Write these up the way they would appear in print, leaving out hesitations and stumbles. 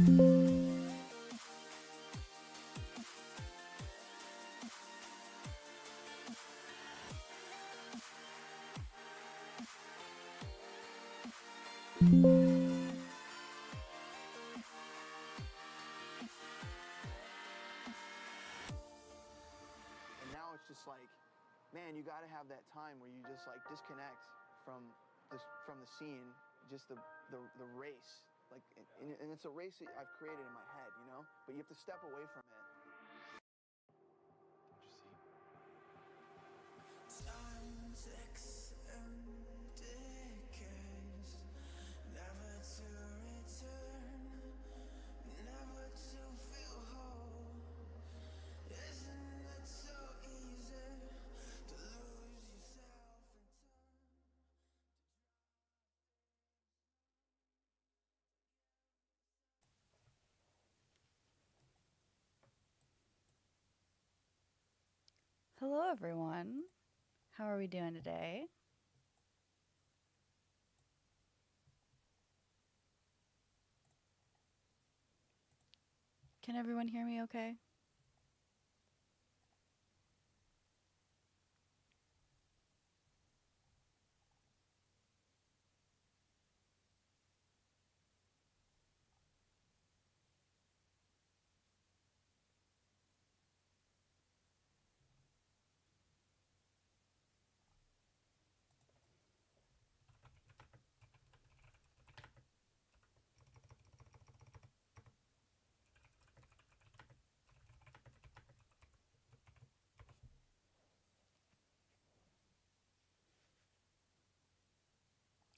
And now it's just like, man, you got to have that time where you just like disconnect from the scene, just the race. Like, and it's a race that I've created in my head, you know. But you have to step away from it. What'd you see? Time ticks and decays, never to return, never to feel whole. Isn't it so easy to lose yourself and turn? Hello, everyone. How are we doing today? Can everyone hear me okay?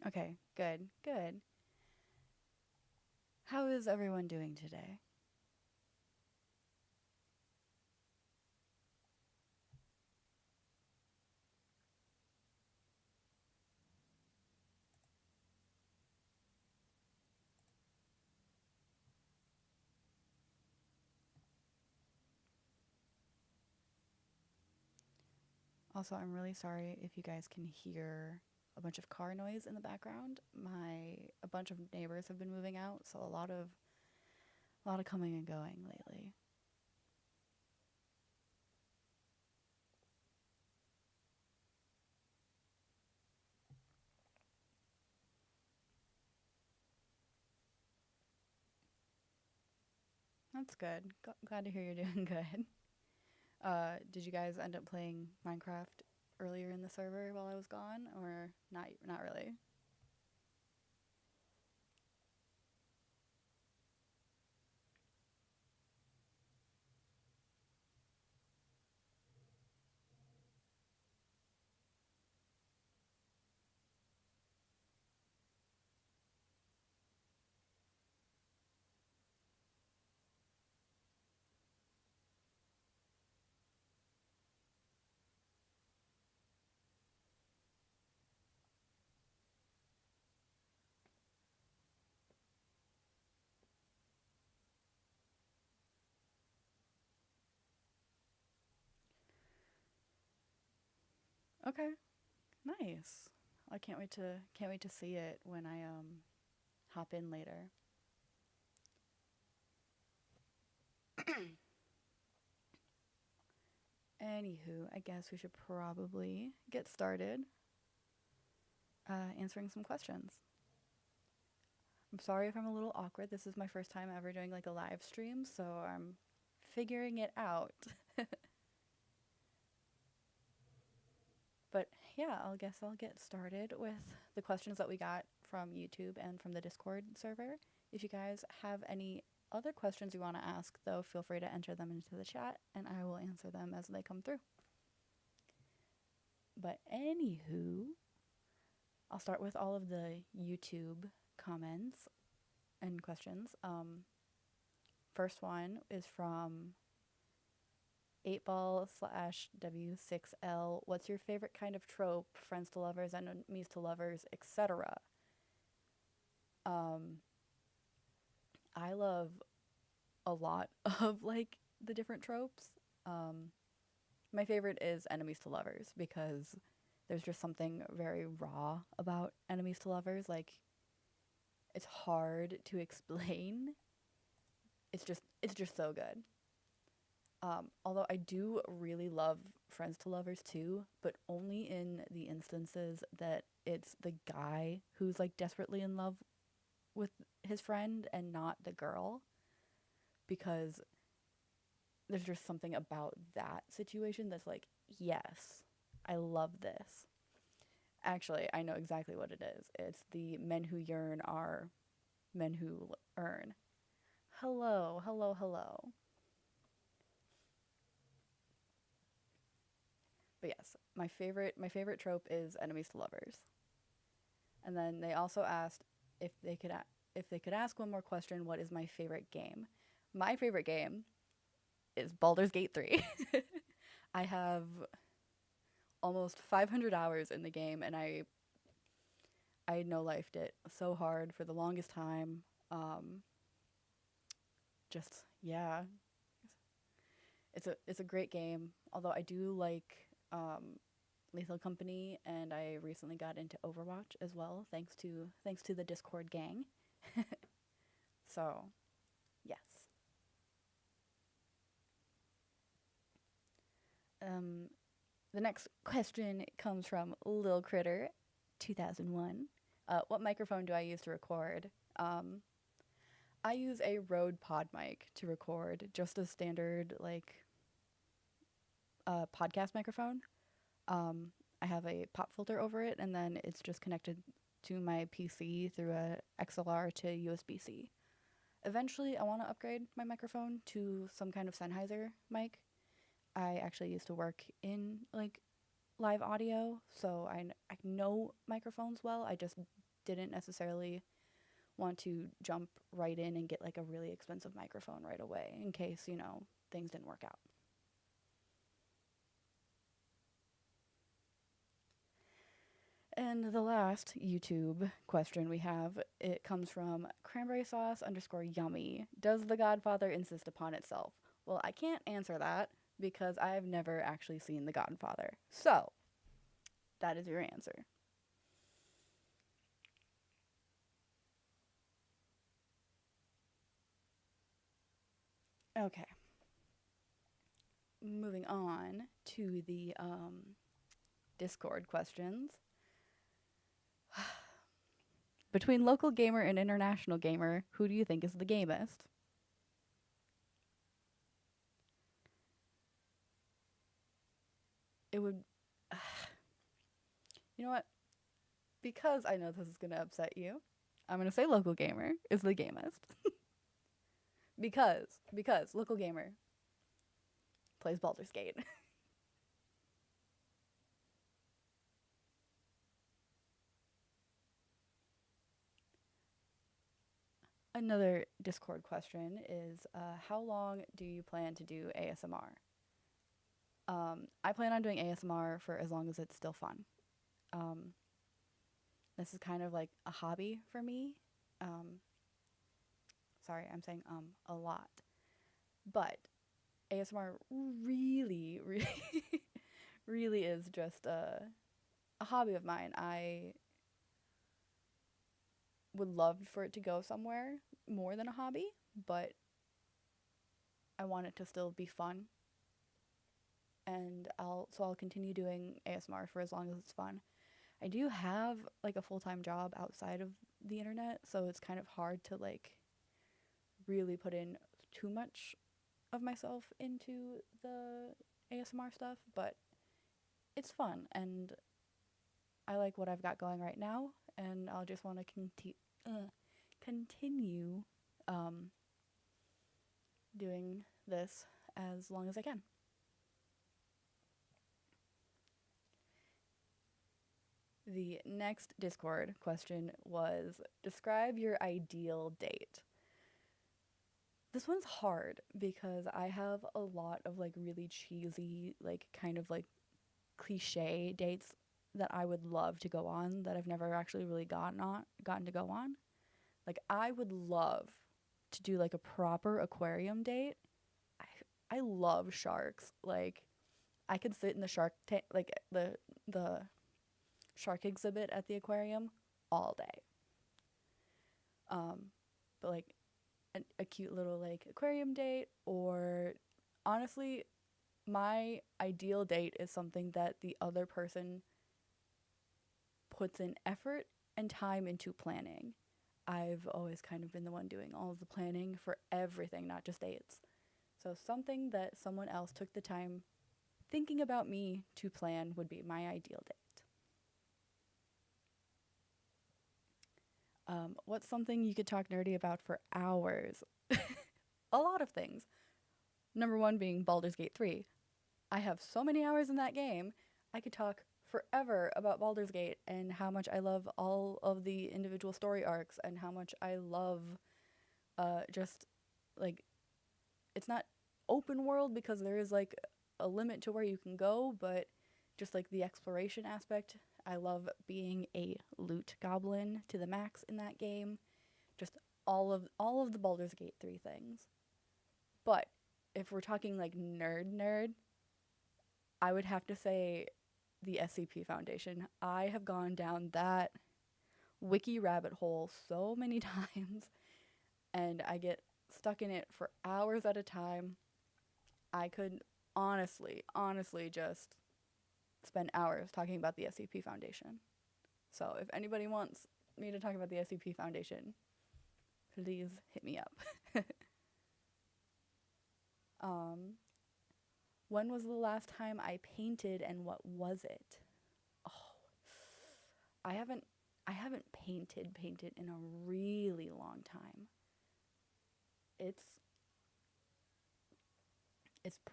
Okay, good, good. How is everyone doing today? Also, I'm really sorry if you guys can hear a bunch of car noise in the background. A bunch of neighbors have been moving out, so a lot of coming and going lately. That's good. Glad to hear you're doing good. Did you guys end up playing Minecraft earlier in the server while I was gone, or not really? Okay, nice. I can't wait to see it when I hop in later. Anywho, I guess we should probably get started answering some questions. I'm sorry if I'm a little awkward. This is my first time ever doing like a live stream, so I'm figuring it out. But yeah, I'll get started with the questions that we got from YouTube and from the Discord server. If you guys have any other questions you want to ask, though, feel free to enter them into the chat and I will answer them as they come through. But anywho, I'll start with all of the YouTube comments and questions. First one is from 8ball slash W6L. What's your favorite kind of trope? Friends to lovers, enemies to lovers, etc. I love a lot of like the different tropes. My favorite is enemies to lovers because there's just something very raw about enemies to lovers. Like, it's hard to explain it's just so good. Although I do really love Friends to Lovers too, but only in the instances that it's the guy who's like desperately in love with his friend and not the girl, because there's just something about that situation that's like, yes, I love this. Actually, I know exactly what it is. It's the men who yearn are men who earn. Hello, hello, hello. But yes, my favorite trope is enemies to lovers. And then they also asked if if they could ask one more question, what is my favorite game? My favorite game is Baldur's Gate 3. I have almost 500 hours in the game, and I no-lifed it so hard for the longest time. Just yeah, it's a great game. Although I do like Lethal Company, and I recently got into Overwatch as well, thanks to the Discord gang. So, yes. The next question comes from Lil Critter, 2001. What microphone do I use to record? I use a Rode Pod mic to record, just a standard like podcast microphone. I have a pop filter over it, and then it's just connected to my PC through a XLR to USB-C. Eventually, I want to upgrade my microphone to some kind of Sennheiser mic. I actually used to work in like live audio, so I know microphones well. I just didn't necessarily want to jump right in and get like a really expensive microphone right away in case, things didn't work out. And the last YouTube question we have, it comes from cranberry sauce _yummy. Does The Godfather insist upon itself? Well, I can't answer that because I've never actually seen The Godfather. So, that is your answer. Okay. Moving on to the Discord questions. Between local gamer and international gamer, who do you think is the gamest? It would... You know what? Because I know this is going to upset you, I'm going to say local gamer is the gamest. because local gamer plays Baldur's Gate. Another Discord question is, how long do you plan to do ASMR? I plan on doing ASMR for as long as it's still fun. This is kind of like a hobby for me. Sorry, I'm saying a lot. But ASMR really, really, really is just a hobby of mine. I would love for it to go somewhere more than a hobby, but I want it to still be fun. And I'll continue doing ASMR for as long as it's fun. I do have like a full-time job outside of the internet, so it's kind of hard to like really put in too much of myself into the ASMR stuff, but it's fun and I like what I've got going right now, and I'll just want to continue doing this as long as I can. The next Discord question was, describe your ideal date. This one's hard because I have a lot of like really cheesy, like kind of like cliche dates that I would love to go on that I've never actually really gotten to go on. Like I would love to do like a proper aquarium date. I love sharks. Like I could sit in the shark tank, like the shark exhibit at the aquarium all day. But like a cute little like aquarium date, or honestly, my ideal date is something that the other person puts in effort and time into planning. I've always kind of been the one doing all of the planning for everything, not just dates. So something that someone else took the time thinking about me to plan would be my ideal date. What's something you could talk nerdy about for hours? A lot of things. Number one being Baldur's Gate 3. I have so many hours in that game. I could talk forever about Baldur's Gate and how much I love all of the individual story arcs and how much I love just like, it's not open world because there is like a limit to where you can go, but just like the exploration aspect. I love being a loot goblin to the max in that game. Just all of the Baldur's Gate 3 things. But if we're talking like nerd, I would have to say the SCP Foundation. I have gone down that wiki rabbit hole so many times, and I get stuck in it for hours at a time. I could honestly just spend hours talking about the SCP Foundation. So if anybody wants me to talk about the SCP Foundation, please hit me up. When was the last time I painted and what was it? Oh, I haven't painted in a really long time. It's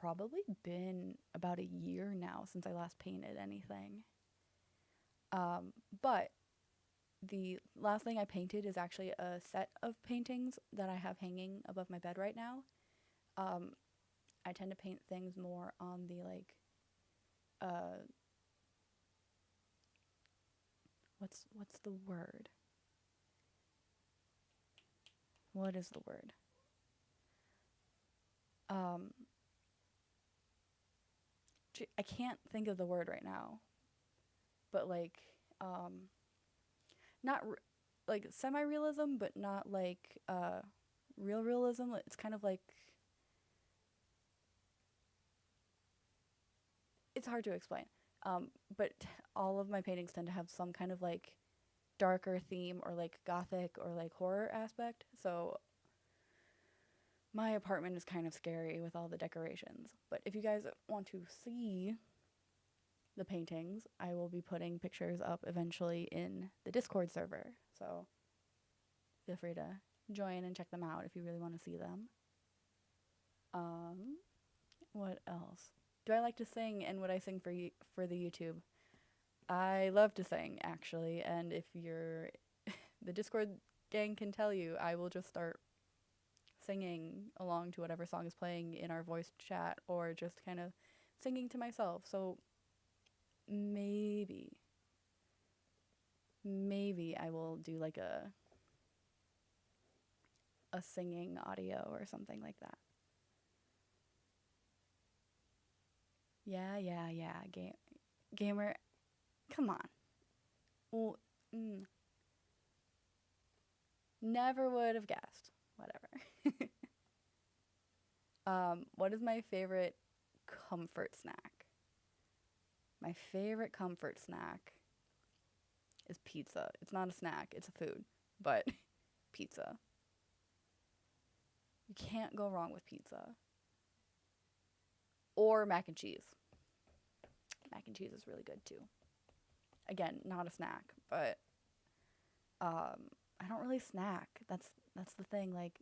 probably been about a year now since I last painted anything. But the last thing I painted is actually a set of paintings that I have hanging above my bed right now. I tend to paint things more on the like, what's the word? What is the word? I can't think of the word right now, but like, not like semi-realism, but not like real realism. It's kind of like, it's hard to explain. But all of my paintings tend to have some kind of like darker theme or like gothic or like horror aspect. So my apartment is kind of scary with all the decorations. But if you guys want to see the paintings, I will be putting pictures up eventually in the Discord server. So feel free to join and check them out if you really want to see them. What else? Do I like to sing, and would I sing for the YouTube? I love to sing, actually, and if you're the Discord gang can tell you, I will just start singing along to whatever song is playing in our voice chat, or just kind of singing to myself. So maybe I will do like a singing audio or something like that. Yeah, gamer, come on. Well, never would have guessed. Whatever. What is my favorite comfort snack? My favorite comfort snack is pizza. It's not a snack, it's a food, but pizza. You can't go wrong with pizza. Or mac and cheese. Mac and cheese is really good too. Again, not a snack, but I don't really snack. That's the thing, like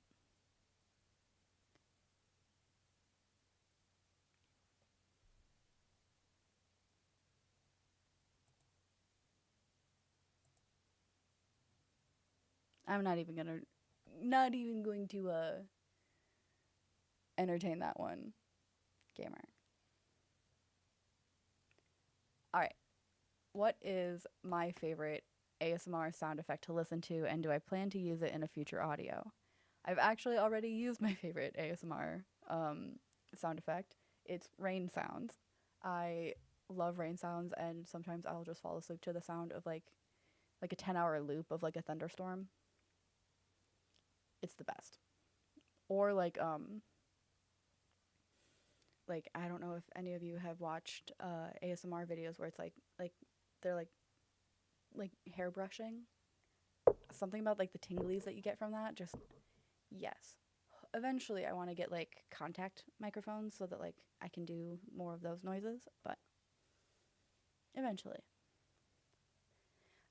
I'm not even going to entertain that one, gamer. Alright. What is my favorite ASMR sound effect to listen to, and do I plan to use it in a future audio? I've actually already used my favorite ASMR sound effect. It's rain sounds. I love rain sounds, and sometimes I'll just fall asleep to the sound of like a 10-hour loop of like a thunderstorm. It's the best. or like I don't know if any of you have watched ASMR videos where it's like they're like hair brushing. Something about like the tinglies that you get from that, just yes. Eventually I want to get like contact microphones so that like I can do more of those noises, but eventually.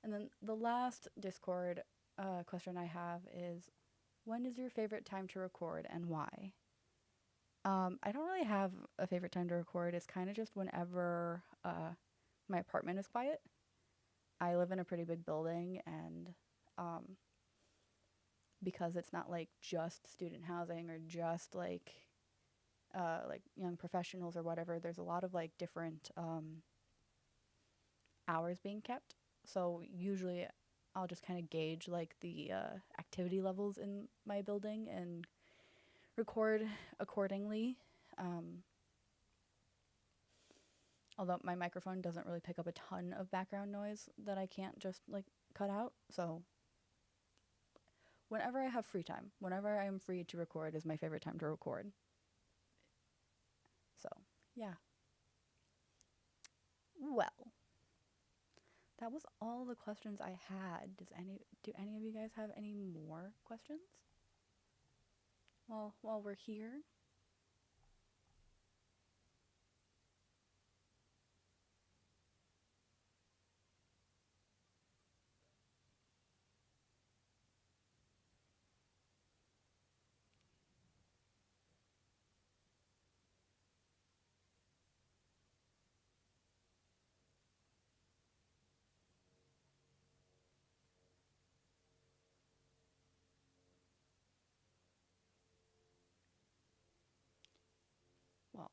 And then the last Discord question I have is, when is your favorite time to record and why? I don't really have a favorite time to record. It's kind of just whenever my apartment is quiet. I live in a pretty big building, and because it's not like just student housing or just like young professionals or whatever, there's a lot of like different hours being kept. So usually I'll just kind of gauge like the activity levels in my building and record accordingly. Although my microphone doesn't really pick up a ton of background noise that I can't just like cut out. So whenever I have free time, whenever I am free to record is my favorite time to record. So, yeah. Well, that was all the questions I had. Do any of you guys have any more questions? Well, while we're here. Well,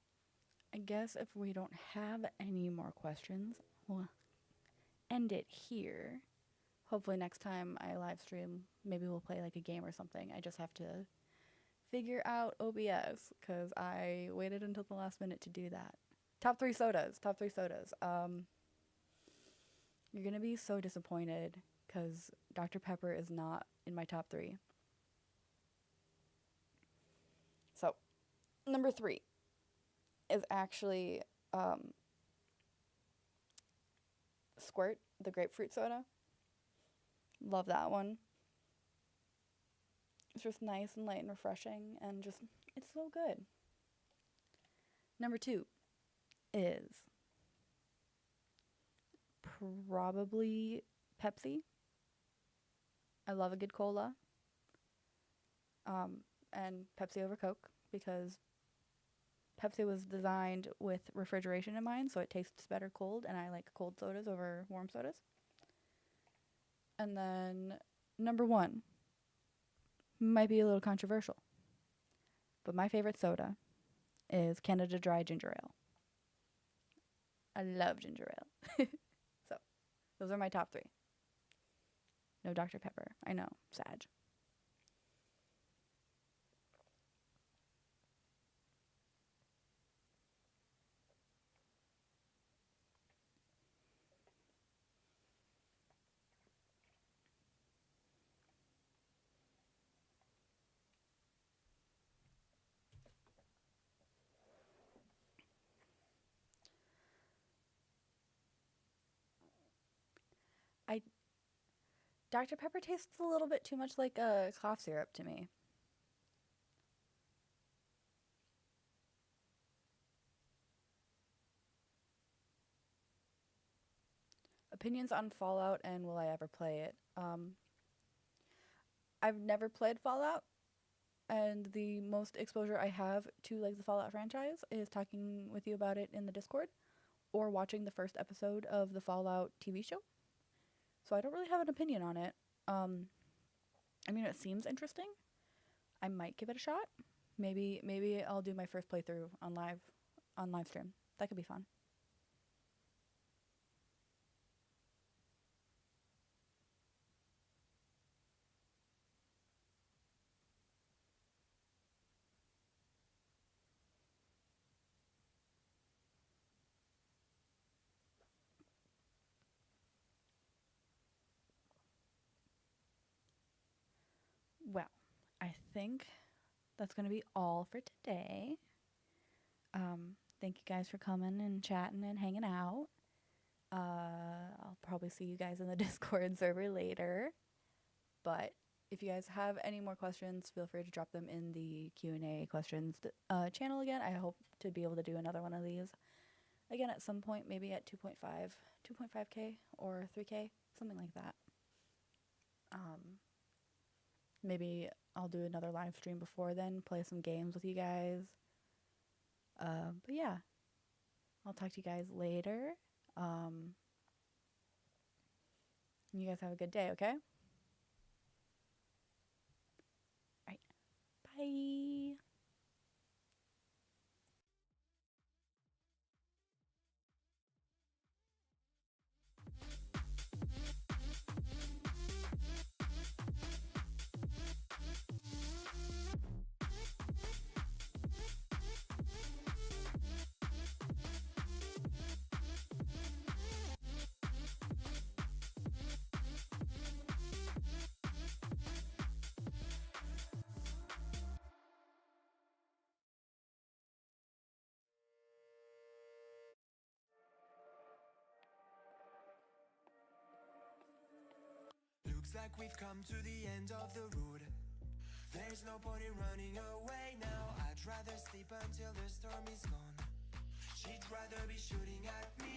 I guess if we don't have any more questions, we'll end it here. Hopefully next time I live stream, maybe we'll play like a game or something. I just have to figure out OBS because I waited until the last minute to do that. Top three sodas. You're going to be so disappointed because Dr. Pepper is not in my top three. So, number 3 is actually Squirt, the grapefruit soda. Love that one. It's just nice and light and refreshing, and just, it's so good. Number 2 is probably Pepsi. I love a good cola. And Pepsi over Coke, because Pepsi was designed with refrigeration in mind, so it tastes better cold, and I like cold sodas over warm sodas. And then number 1 might be a little controversial, but my favorite soda is Canada Dry Ginger Ale. I love ginger ale. So, those are my top 3. No Dr. Pepper. I know, sad. Dr. Pepper tastes a little bit too much like a cough syrup to me. Opinions on Fallout and will I ever play it? I've never played Fallout, and the most exposure I have to like the Fallout franchise is talking with you about it in the Discord or watching the first episode of the Fallout TV show. So I don't really have an opinion on it. I mean, it seems interesting. I might give it a shot. Maybe I'll do my first playthrough on live stream. That could be fun. Well, I think that's going to be all for today. Thank you guys for coming and chatting and hanging out. I'll probably see you guys in the Discord server later. But if you guys have any more questions, feel free to drop them in the Q&A questions channel again. I hope to be able to do another one of these again at some point, maybe at 2.5K or 3K, something like that. Maybe I'll do another live stream before then, play some games with you guys. But yeah, I'll talk to you guys later. You guys have a good day, okay? All right. Bye. Looks like we've come to the end of the road. There's no point in running away now. I'd rather sleep until the storm is gone. She'd rather be shooting at me